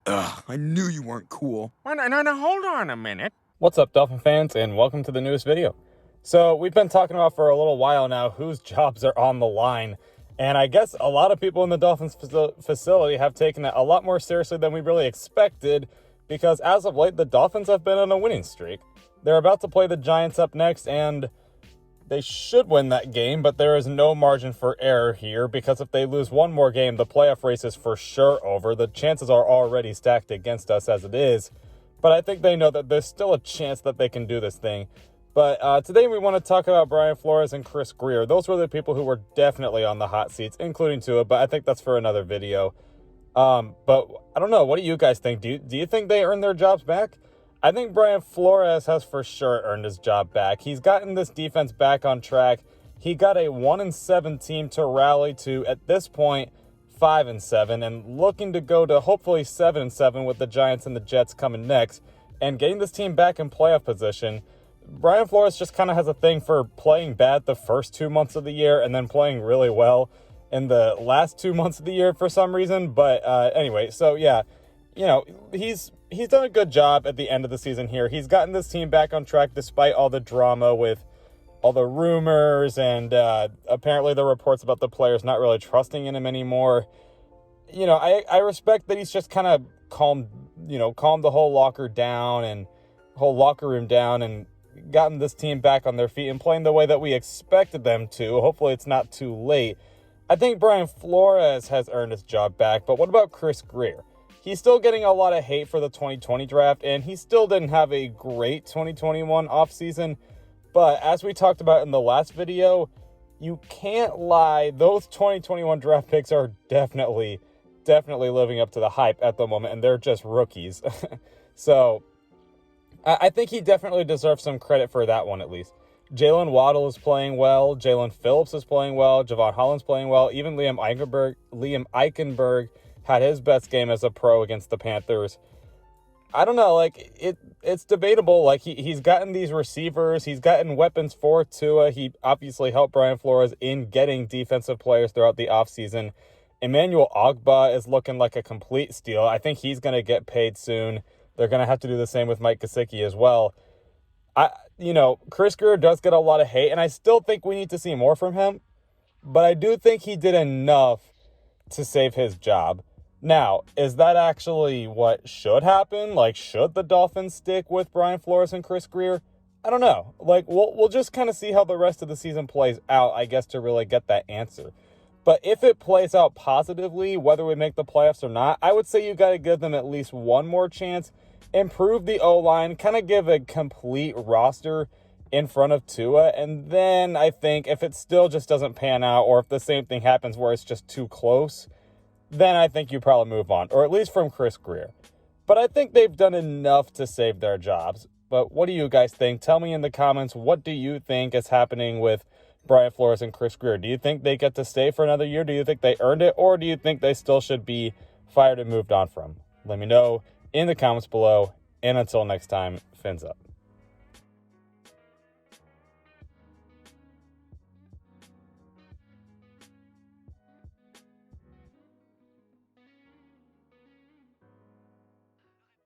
Ugh, I knew you weren't cool. No, hold on a minute. What's up, Dolphin fans, and welcome to the newest video. So we've been talking about for a little while now whose jobs are on the line, and I guess a lot of people in the Dolphins facility have taken it a lot more seriously than we really expected, because as of late, the Dolphins have been on a winning streak. They're about to play the Giants up next, and they should win that game, but there is no margin for error here, because if they lose one more game, the playoff race is for sure over. The chances are already stacked against us as it is, but I think they know that there's still a chance that they can do this thing. But today we want to talk about Brian Flores and Chris Grier. Those were the people who were definitely on the hot seats, including Tua, but I think that's for another video. But I don't know. What do you guys think? Do you think they earned their jobs back? I think Brian Flores has for sure earned his job back. He's gotten this defense back on track. He got a 1-7 team to rally to, at this point, 5-7, and looking to go to hopefully 7-7 with the Giants and the Jets coming next, and getting this team back in playoff position. Brian Flores just kind of has a thing for playing bad the first 2 months of the year and then playing really well in the last 2 months of the year for some reason. But anyway, so yeah, you know, he's done a good job at the end of the season here. He's gotten this team back on track despite all the drama with all the rumors and apparently the reports about the players not really trusting in him anymore. You know, I respect that he's just kind of calmed the whole locker room down and gotten this team back on their feet and playing the way that we expected them to. Hopefully it's not too late. I think Brian Flores has earned his job back, but what about Chris Grier? He's still getting a lot of hate for the 2020 draft, and he still didn't have a great 2021 offseason. But as we talked about in the last video, you can't lie. Those 2021 draft picks are definitely living up to the hype at the moment, and they're just rookies. So I think he definitely deserves some credit for that one at least. Jalen Waddle is playing well. Jalen Phillips is playing well. Javon Holland's playing well. Even Liam Eichenberg had his best game as a pro against the Panthers. I don't know, like, it's debatable. Like, he's gotten these receivers. He's gotten weapons for Tua. He obviously helped Brian Flores in getting defensive players throughout the offseason. Emmanuel Ogbah is looking like a complete steal. I think he's going to get paid soon. They're going to have to do the same with Mike Gesicki as well. Chris Grier does get a lot of hate, and I still think we need to see more from him. But I do think he did enough to save his job. Now, is that actually what should happen? Like, should the Dolphins stick with Brian Flores and Chris Grier? I don't know. Like, we'll just kind of see how the rest of the season plays out, I guess, to really get that answer. But if it plays out positively, whether we make the playoffs or not, I would say you got to give them at least one more chance. Improve the O-line, kind of give a complete roster in front of Tua. And then I think if it still just doesn't pan out, or if the same thing happens where it's just too close, then I think you probably move on, or at least from Chris Grier. But I think they've done enough to save their jobs. But what do you guys think? Tell me in the comments, what do you think is happening with Brian Flores and Chris Grier? Do you think they get to stay for another year? Do you think they earned it? Or do you think they still should be fired and moved on from? Let me know in the comments below. And until next time, fins up.